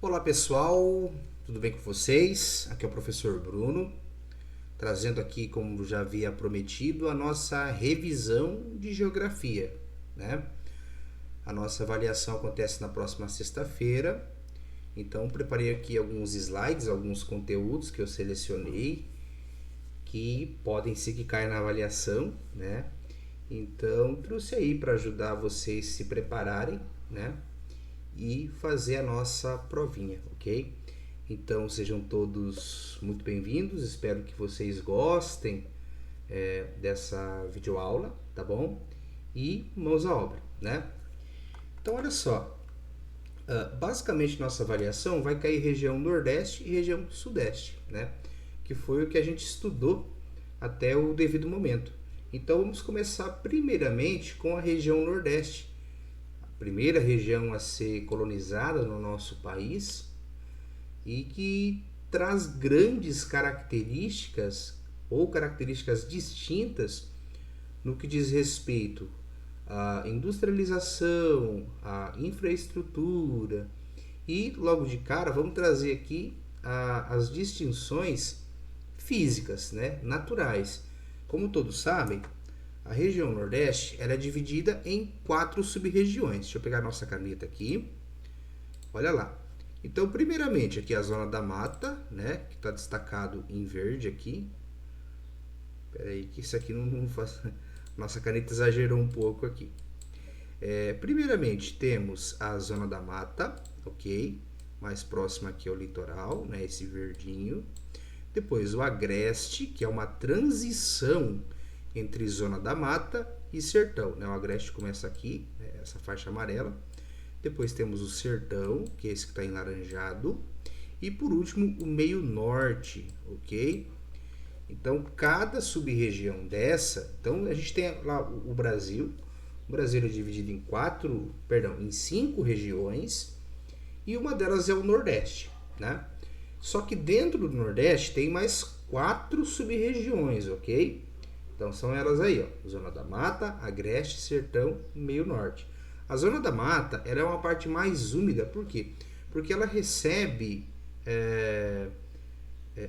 Olá pessoal, tudo bem com vocês? Aqui é o professor Bruno, trazendo aqui, como já havia prometido, a nossa revisão de geografia, né? A nossa avaliação acontece na próxima sexta-feira, então preparei aqui alguns slides, alguns conteúdos que eu selecionei que podem ser que caia na avaliação, né? Então trouxe aí para ajudar vocês a se prepararem, né? E fazer a nossa provinha, ok? Então sejam todos muito bem-vindos, espero que vocês gostem dessa videoaula, tá bom? E mãos à obra, né? Então olha só, basicamente nossa avaliação vai cair região Nordeste e região Sudeste, né? Que foi o que a gente estudou até o devido momento. Então vamos começar primeiramente com a região Nordeste, primeira região a ser colonizada no nosso país e que traz grandes características ou características distintas no que diz respeito à industrialização, à infraestrutura e logo de cara vamos trazer aqui as distinções físicas, né, naturais. Como todos sabem, a região Nordeste ela é dividida em 4 sub-regiões. Deixa eu pegar a nossa caneta aqui. Olha lá. Então, primeiramente, aqui a zona da mata, né? Que está destacado em verde aqui. Espera aí, que isso aqui não faz... Nossa caneta exagerou um pouco aqui. Primeiramente, temos a zona da mata, ok? Mais próxima aqui ao litoral, né? Esse verdinho. Depois, o agreste, que é uma transição entre zona da mata e sertão, né? O agreste começa aqui, né? Essa faixa amarela. Depois temos o sertão, que é esse que está enlaranjado. E por último, o meio norte, ok? Então, cada sub-região dessa... Então, a gente tem lá o Brasil. O Brasil é dividido em 5 regiões. E uma delas é o Nordeste, né? Só que dentro do Nordeste tem mais 4 sub-regiões, ok? Então, são elas aí, ó. Zona da Mata, Agreste, Sertão, Meio Norte. A zona da mata ela é uma parte mais úmida, por quê? Porque ela recebe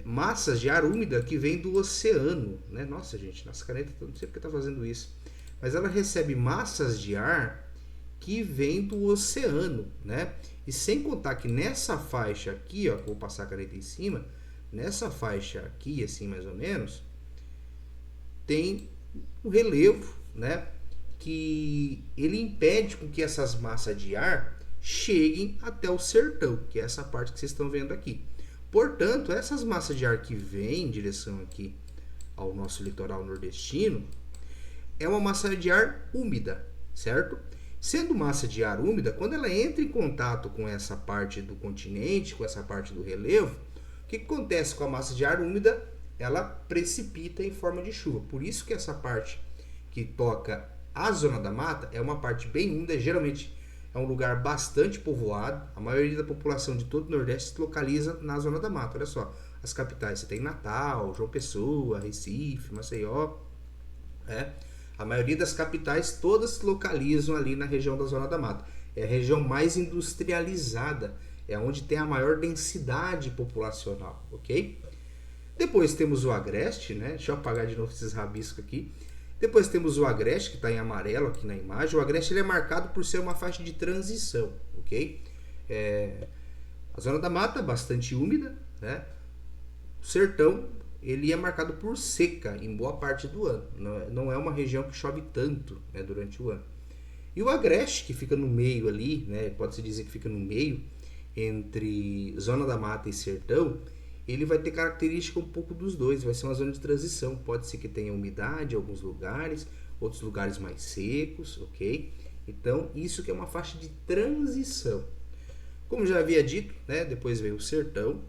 massas de ar úmida que vem do oceano, né? Nossa, gente, nossa caneta, não sei porque está fazendo isso, mas ela recebe massas de ar que vem do oceano, né? E sem contar que nessa faixa aqui, ó, vou passar a caneta em cima, nessa faixa aqui, assim mais ou menos, tem um relevo, né? Que ele impede com que essas massas de ar cheguem até o sertão, que é essa parte que vocês estão vendo aqui. Portanto, essas massas de ar que vêm em direção aqui ao nosso litoral nordestino é uma massa de ar úmida, certo? Sendo massa de ar úmida, quando ela entra em contato com essa parte do continente, com essa parte do relevo, o que acontece com a massa de ar úmida? Ela precipita em forma de chuva. Por isso que essa parte que toca a zona da mata é uma parte bem úmida, geralmente é um lugar bastante povoado. A maioria da população de todo o Nordeste se localiza na zona da mata. Olha só, as capitais, você tem Natal, João Pessoa, Recife, Maceió. A maioria das capitais todas se localizam ali na região da zona da mata. É a região mais industrializada, é onde tem a maior densidade populacional, ok? Depois temos o agreste, né? Deixa eu apagar de novo esses rabiscos aqui. Depois temos o agreste, que está em amarelo aqui na imagem. O agreste ele é marcado por ser uma faixa de transição, ok? A zona da mata, bastante úmida, né? O sertão, ele é marcado por seca em boa parte do ano. Não é uma região que chove tanto, né, durante o ano. E o agreste, que fica no meio ali, né? Pode-se dizer que fica no meio entre zona da mata e sertão, ele vai ter característica um pouco dos dois, vai ser uma zona de transição. Pode ser que tenha umidade em alguns lugares, outros lugares mais secos, ok? Então, isso que é uma faixa de transição. Como já havia dito, né, depois vem o sertão,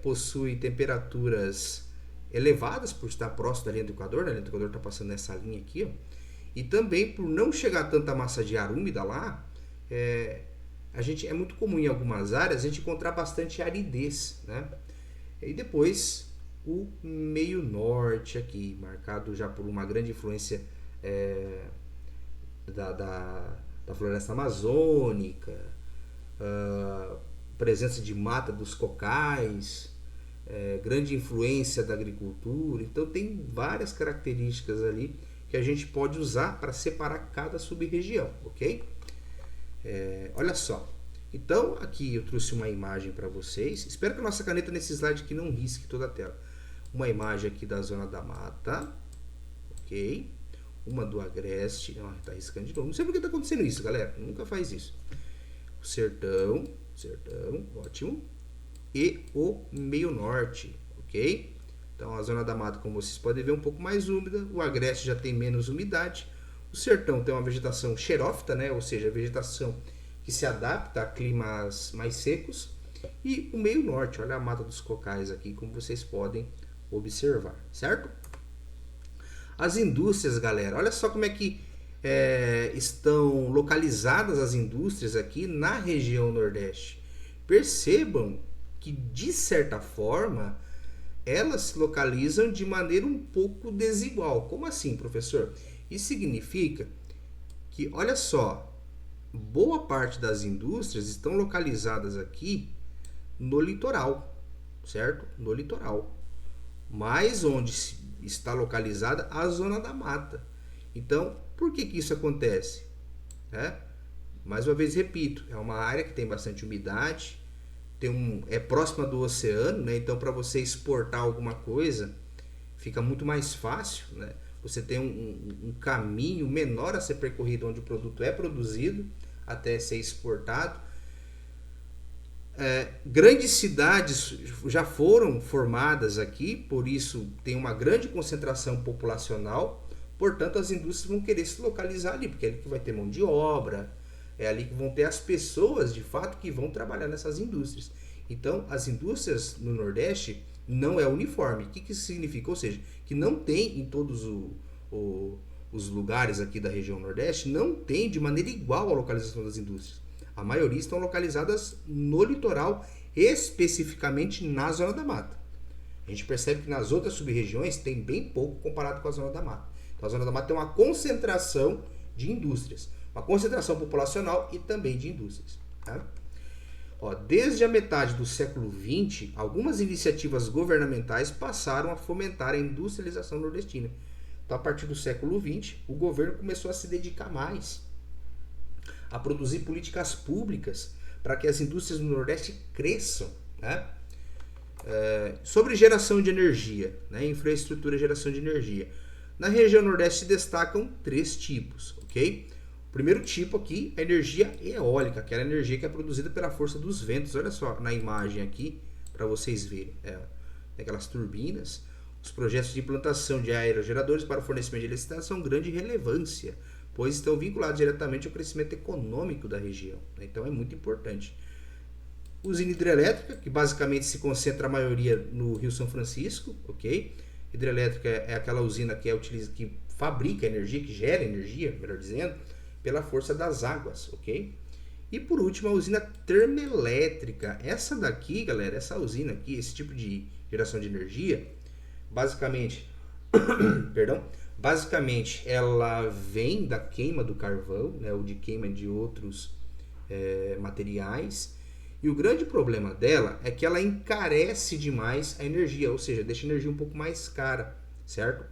possui temperaturas elevadas por estar próximo da linha do Equador, né? A linha do Equador está passando nessa linha aqui, ó. E também por não chegar tanta massa de ar úmida lá, é muito comum em algumas áreas a gente encontrar bastante aridez, né? E depois o meio norte aqui, marcado já por uma grande influência da floresta amazônica, presença de mata dos cocais, grande influência da agricultura. Então tem várias características ali que a gente pode usar para separar cada sub-região, ok? Olha só. Então aqui eu trouxe uma imagem para vocês. Espero que a nossa caneta nesse slide aqui não risque toda a tela. Uma imagem aqui da zona da mata, ok? Uma do agreste. Tá riscando de novo. Não sei por que tá acontecendo isso, galera. Nunca faz isso. O sertão, ótimo. E o meio norte, ok? Então a zona da mata, como vocês podem ver, é um pouco mais úmida. O agreste já tem menos umidade. O sertão tem uma vegetação xerófita, né? Ou seja, vegetação que se adapta a climas mais secos. E o meio norte, olha a mata dos cocais aqui, como vocês podem observar, certo? As indústrias, galera, olha só como é que estão localizadas as indústrias aqui na região Nordeste. Percebam que, de certa forma, elas se localizam de maneira um pouco desigual. Como assim, professor? Isso significa que, olha só, boa parte das indústrias estão localizadas aqui no litoral, certo? No litoral. Mas onde está localizada a zona da mata. Então, por que isso acontece? Mais uma vez repito, é uma área que tem bastante umidade, é próxima do oceano, né? Então para você exportar alguma coisa fica muito mais fácil, né? Você tem um caminho menor a ser percorrido onde o produto é produzido até ser exportado. Grandes cidades já foram formadas aqui, por isso tem uma grande concentração populacional, portanto as indústrias vão querer se localizar ali, porque é ali que vai ter mão de obra, é ali que vão ter as pessoas de fato que vão trabalhar nessas indústrias. Então as indústrias no Nordeste não é uniforme. O que isso significa? Ou seja, que não tem em todos os lugares aqui da região Nordeste, não tem de maneira igual a localização das indústrias. A maioria estão localizadas no litoral, especificamente na zona da mata. A gente percebe que nas outras sub-regiões tem bem pouco comparado com a zona da mata. Então a zona da mata tem uma concentração de indústrias, uma concentração populacional e também de indústrias. Tá? Desde a metade do século XX, algumas iniciativas governamentais passaram a fomentar a industrialização nordestina. Então, a partir do século XX, o governo começou a se dedicar mais a produzir políticas públicas para que as indústrias no Nordeste cresçam. Né? Sobre geração de energia, né? Infraestrutura e geração de energia. Na região Nordeste se destacam 3 tipos, ok? O primeiro tipo aqui é a energia eólica, aquela energia que é produzida pela força dos ventos. Olha só na imagem aqui, para vocês verem. Aquelas turbinas. Os projetos de implantação de aerogeradores para o fornecimento de eletricidade são de grande relevância, pois estão vinculados diretamente ao crescimento econômico da região. Então é muito importante. Usina hidrelétrica, que basicamente se concentra a maioria no Rio São Francisco, ok? Hidrelétrica é aquela usina que fabrica energia, que gera energia, melhor dizendo, pela força das águas, ok? E por último, a usina termoelétrica. Essa daqui, galera, essa usina aqui, esse tipo de geração de energia, basicamente, ela vem da queima do carvão, né, ou de queima de outros materiais. E o grande problema dela é que ela encarece demais a energia, ou seja, deixa a energia um pouco mais cara, certo?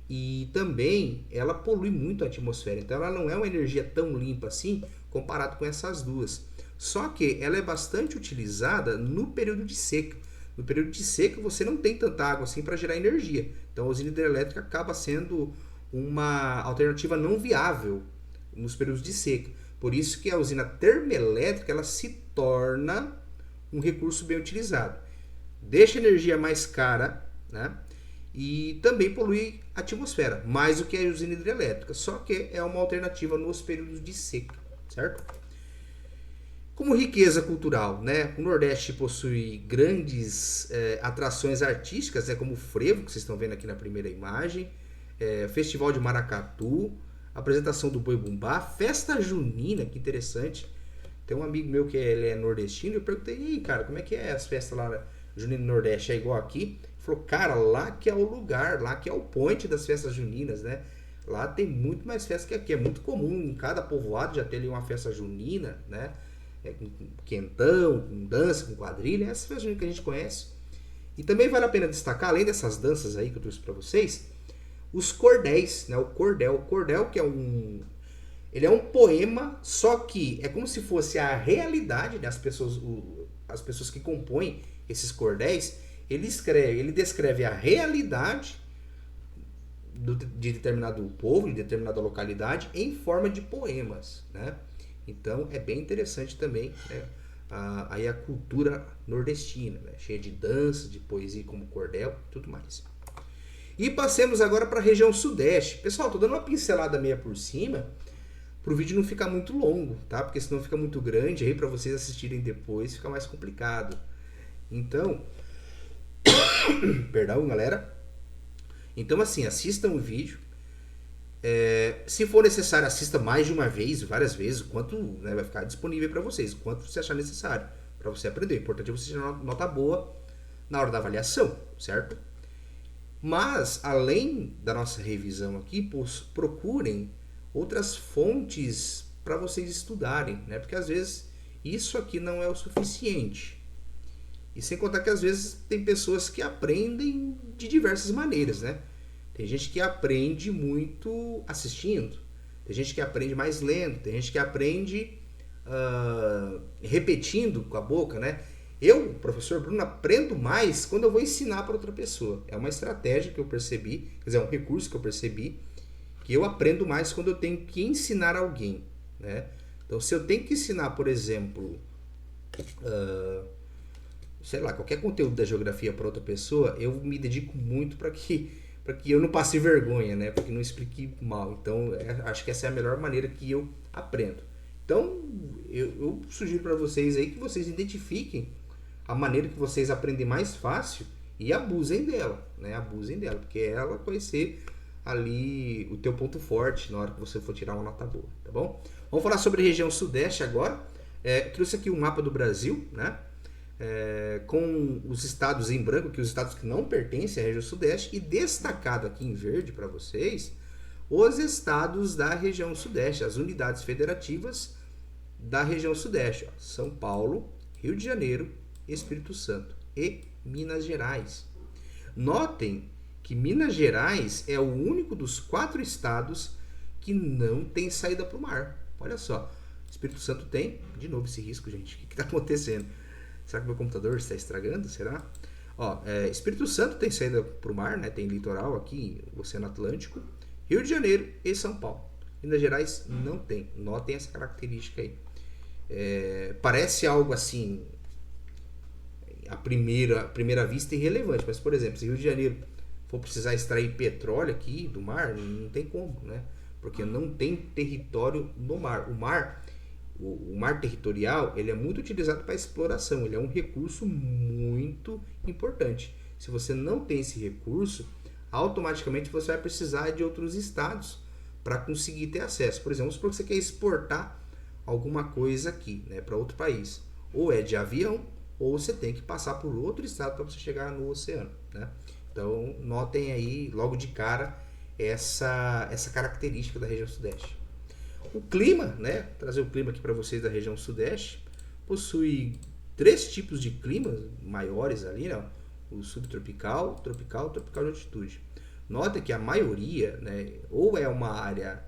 E também ela polui muito a atmosfera, então ela não é uma energia tão limpa assim comparado com essas duas. Só que ela é bastante utilizada no período de seca. No período de seca você não tem tanta água assim para gerar energia. Então a usina hidrelétrica acaba sendo uma alternativa não viável nos períodos de seca. Por isso que a usina termoelétrica ela se torna um recurso bem utilizado. Deixa a energia mais cara, né? E também polui a atmosfera, mais do que a usina hidrelétrica. Só que é uma alternativa nos períodos de seca, certo? Como riqueza cultural, né? O Nordeste possui grandes atrações artísticas, né? Como o frevo, que vocês estão vendo aqui na primeira imagem, Festival de Maracatu, apresentação do Boi Bumbá, festa junina, que interessante. Tem um amigo meu que ele é nordestino, eu perguntei, e aí, cara, como é que é as festas lá junina no Nordeste? É igual aqui? Ele falou, cara, lá que é o lugar, lá que é o point das festas juninas, né? Lá tem muito mais festa que aqui, é muito comum em cada povoado já ter ali uma festa junina, né? com quentão, com dança, com quadrilha, essas festas que a gente conhece. E também vale a pena destacar, além dessas danças aí que eu trouxe para vocês, os cordéis, né? O cordel que é ele é um poema, só que é como se fosse a realidade, né? As pessoas que compõem esses cordéis, ele descreve a realidade de determinado povo, de determinada localidade, em forma de poemas, né? Então é bem interessante também, né? Aí a cultura nordestina, né? Cheia de dança, de poesia como cordel e tudo mais. E passemos agora para a região sudeste. Pessoal, tô dando uma pincelada meia por cima, para o vídeo não ficar muito longo, tá? Porque senão fica muito grande, aí para vocês assistirem depois fica mais complicado. Então, perdão, galera. Então, assim, assistam o vídeo. Se for necessário, assista mais de uma vez, várias vezes, o quanto, né, vai ficar disponível para vocês, o quanto você achar necessário para você aprender. O importante é você tirar uma nota boa na hora da avaliação, certo? Mas, além da nossa revisão aqui, procurem outras fontes para vocês estudarem, né? Porque às vezes isso aqui não é o suficiente. E sem contar que às vezes tem pessoas que aprendem de diversas maneiras, né? Tem gente que aprende muito assistindo, tem gente que aprende mais lendo, tem gente que aprende repetindo com a boca, né? Eu, professor Bruno, aprendo mais quando eu vou ensinar para outra pessoa. É uma estratégia que eu percebi, quer dizer, é um recurso que eu percebi, que eu aprendo mais quando eu tenho que ensinar alguém, né? Então, se eu tenho que ensinar, por exemplo, sei lá, qualquer conteúdo da geografia para outra pessoa, eu me dedico muito para que eu não passe vergonha, né? Para que não explique mal. Então, acho que essa é a melhor maneira que eu aprendo. Então, eu sugiro para vocês aí que vocês identifiquem a maneira que vocês aprendem mais fácil e abusem dela, né? Abusem dela, porque ela vai ser ali o teu ponto forte na hora que você for tirar uma nota boa, tá bom? Vamos falar sobre a região sudeste agora. Trouxe aqui um mapa do Brasil, né? Com os estados em branco, que os estados que não pertencem à região sudeste, e destacado aqui em verde para vocês, os estados da região sudeste, as unidades federativas da região sudeste, ó, São Paulo, Rio de Janeiro, Espírito Santo e Minas Gerais. Notem que Minas Gerais é o único dos 4 estados que não tem saída para o mar. Olha só, Espírito Santo tem, de novo esse risco, gente, o que está acontecendo? Será que meu computador está estragando? Será? Espírito Santo tem saída para o mar, né? Tem litoral aqui, Oceano Atlântico, Rio de Janeiro e São Paulo. Minas Gerais não tem. Notem essa característica aí. Parece algo assim, à primeira vista, irrelevante, mas, por exemplo, se Rio de Janeiro for precisar extrair petróleo aqui do mar, não tem como, né? Porque não tem território no mar. O mar territorial, ele é muito utilizado para exploração, ele é um recurso muito importante. Se você não tem esse recurso, automaticamente você vai precisar de outros estados para conseguir ter acesso. Por exemplo, se você quer exportar alguma coisa aqui, né, para outro país, ou é de avião, ou você tem que passar por outro estado para você chegar no oceano, né? Então, notem aí logo de cara essa característica da região sudeste. O clima, né? Trazer o clima aqui para vocês da região sudeste, possui 3 tipos de climas maiores ali, né? O subtropical, tropical de altitude. Nota que a maioria, né, ou é uma área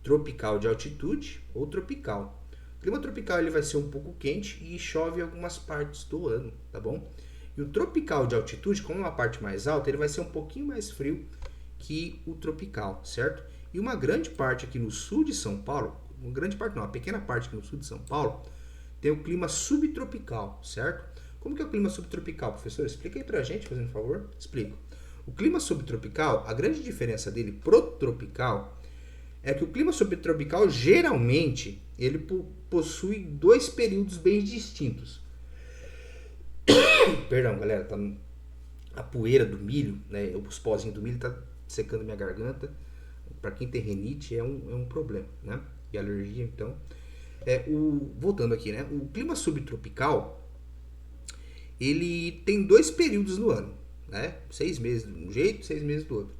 tropical de altitude ou tropical. O clima tropical ele vai ser um pouco quente e chove em algumas partes do ano, tá bom? E o tropical de altitude, como é uma parte mais alta, ele vai ser um pouquinho mais frio que o tropical, certo? E uma grande parte aqui no sul de São Paulo, uma pequena parte aqui no sul de São Paulo, tem o clima subtropical, certo? Como que é o clima subtropical, professor? Explica aí pra gente, fazendo um favor. Explico. O clima subtropical, a grande diferença dele pro tropical é que o clima subtropical, geralmente, ele possui 2 períodos bem distintos. Perdão, galera, tá a poeira do milho, né? Os pozinhos do milho tá secando minha garganta. Para quem tem renite é um problema, né? E alergia, então. Voltando aqui, né? O clima subtropical, ele tem 2 períodos no ano, né? 6 meses de um jeito, 6 meses do outro.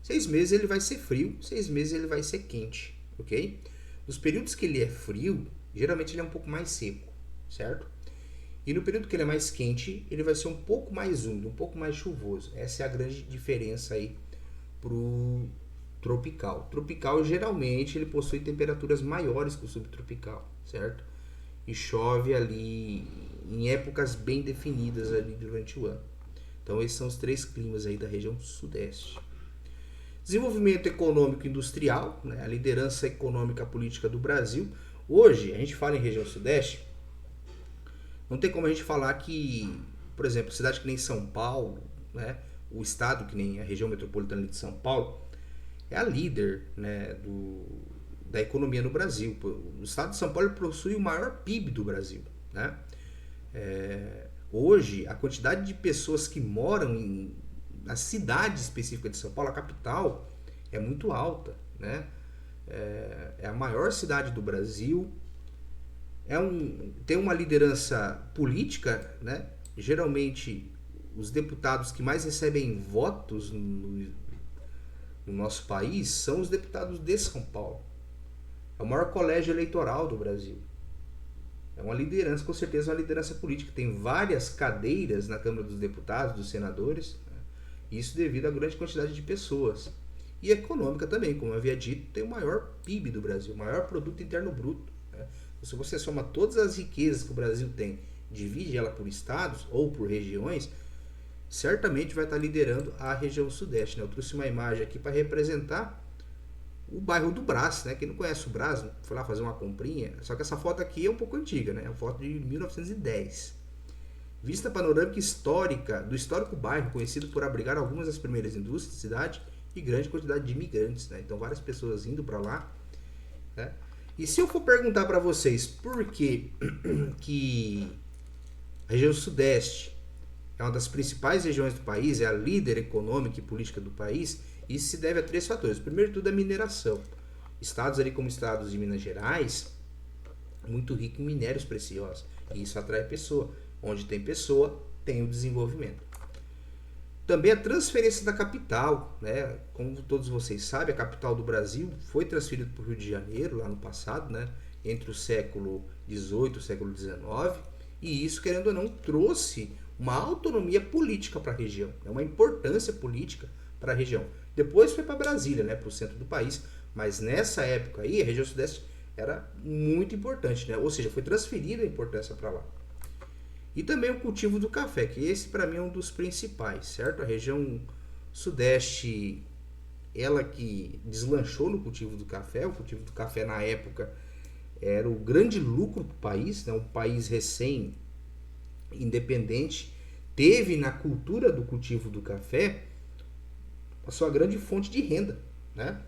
6 meses ele vai ser frio, 6 meses ele vai ser quente, ok? Nos períodos que ele é frio, geralmente ele é um pouco mais seco, certo? E no período que ele é mais quente, ele vai ser um pouco mais úmido, um pouco mais chuvoso. Essa é a grande diferença aí pro tropical. Tropical, geralmente, ele possui temperaturas maiores que o subtropical, certo? E chove ali em épocas bem definidas ali durante o ano. Então esses são os 3 climas aí da região sudeste. Desenvolvimento econômico e industrial, né? A liderança econômica política do Brasil. Hoje, a gente fala em região sudeste, não tem como a gente falar que, por exemplo, cidade que nem São Paulo, né? O estado que nem a região metropolitana de São Paulo, é a líder, né, da economia no Brasil. O estado de São Paulo possui o maior PIB do Brasil, né? Hoje, a quantidade de pessoas que moram na cidade específica de São Paulo, a capital, é muito alta, né? É a maior cidade do Brasil, tem uma liderança política, né? Geralmente, os deputados que mais recebem votos no nosso país são os deputados de São Paulo. É o maior colégio eleitoral do Brasil. É uma liderança, com certeza, uma liderança política. Tem várias cadeiras na Câmara dos Deputados, dos senadores, né? Isso devido à grande quantidade de pessoas. E econômica também, como eu havia dito, tem o maior PIB do Brasil, o maior produto interno bruto, né? Se você soma todas as riquezas que o Brasil tem, divide ela por estados ou por regiões, certamente vai estar liderando a região sudeste, né? Eu trouxe uma imagem aqui para representar o bairro do Brás, né? Quem não conhece o Brás, foi lá fazer uma comprinha, só que essa foto aqui é um pouco antiga, né? É uma foto de 1910. Vista panorâmica histórica do histórico bairro, conhecido por abrigar algumas das primeiras indústrias da cidade e grande quantidade de imigrantes, né? Então várias pessoas indo para lá, né? E se eu for perguntar para vocês por que a região sudeste é uma das principais regiões do país, é a líder econômica e política do país, isso se deve a 3 fatores. Primeiro de tudo, a mineração. Estados ali como estados de Minas Gerais, muito rico em minérios preciosos. E isso atrai pessoa. Onde tem pessoa, tem o desenvolvimento. Também a transferência da capital, né? Como todos vocês sabem, a capital do Brasil foi transferida para o Rio de Janeiro lá no passado, né? Entre o século XVIII e o século XIX. E isso, querendo ou não, trouxe uma autonomia política para a região, uma importância política para a região. Depois foi para Brasília, né, para o centro do país, mas nessa época aí a região sudeste era muito importante, né? Ou seja, foi transferida a importância para lá. E também o cultivo do café, que esse para mim é um dos principais, certo? A região sudeste, ela que deslanchou no cultivo do café. O cultivo do café na época era o grande lucro para o país, né? Um país recém-independente, teve na cultura do cultivo do café a sua grande fonte de renda, né?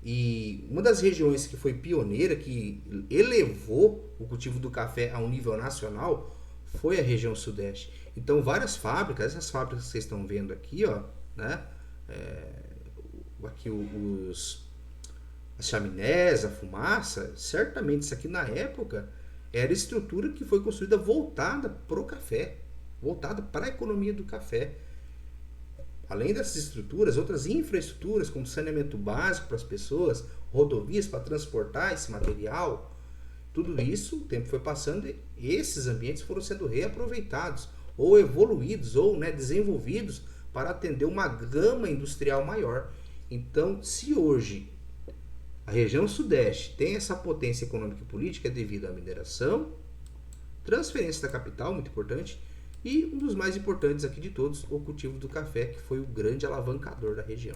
E uma das regiões que foi pioneira, que elevou o cultivo do café a um nível nacional, foi a região sudeste. Então várias fábricas, essas fábricas que vocês estão vendo aqui, ó, né? Aqui as chaminés, a fumaça, certamente isso aqui na época era estrutura que foi construída voltada para o café, voltada para a economia do café. Além dessas estruturas, outras infraestruturas, como saneamento básico para as pessoas, rodovias para transportar esse material, tudo isso, o tempo foi passando e esses ambientes foram sendo reaproveitados, ou evoluídos, ou, né, desenvolvidos para atender uma gama industrial maior. Então, se hoje a região sudeste tem essa potência econômica e política, é devido à mineração, transferência da capital, muito importante, e um dos mais importantes aqui de todos, o cultivo do café, que foi o grande alavancador da região.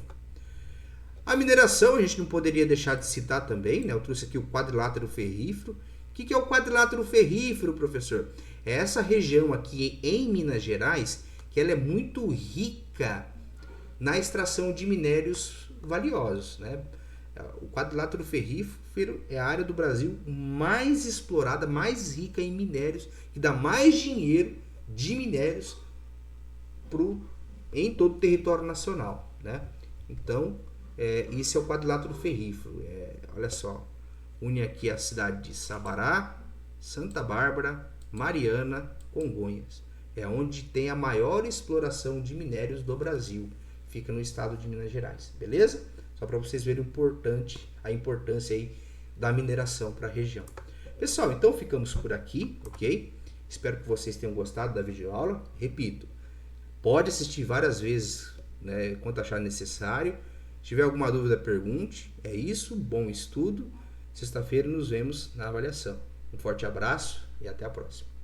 A mineração a gente não poderia deixar de citar também, né? Eu trouxe aqui o quadrilátero ferrífero. O que é o quadrilátero ferrífero, professor? É essa região aqui em Minas Gerais, que ela é muito rica na extração de minérios valiosos, né? O quadrilátero ferrífero é a área do Brasil mais explorada, mais rica em minérios, que dá mais dinheiro de minérios em todo o território nacional, né? Então, esse é o quadrilátero ferrífero. Olha só, une aqui a cidade de Sabará, Santa Bárbara, Mariana, Congonhas. É onde tem a maior exploração de minérios do Brasil. Fica no estado de Minas Gerais, beleza? Só para vocês verem a importância aí da mineração para a região. Pessoal, então ficamos por aqui, ok? Espero que vocês tenham gostado da videoaula. Repito, pode assistir várias vezes, né, quanto achar necessário. Se tiver alguma dúvida, pergunte. É isso, bom estudo. Sexta-feira nos vemos na avaliação. Um forte abraço e até a próxima.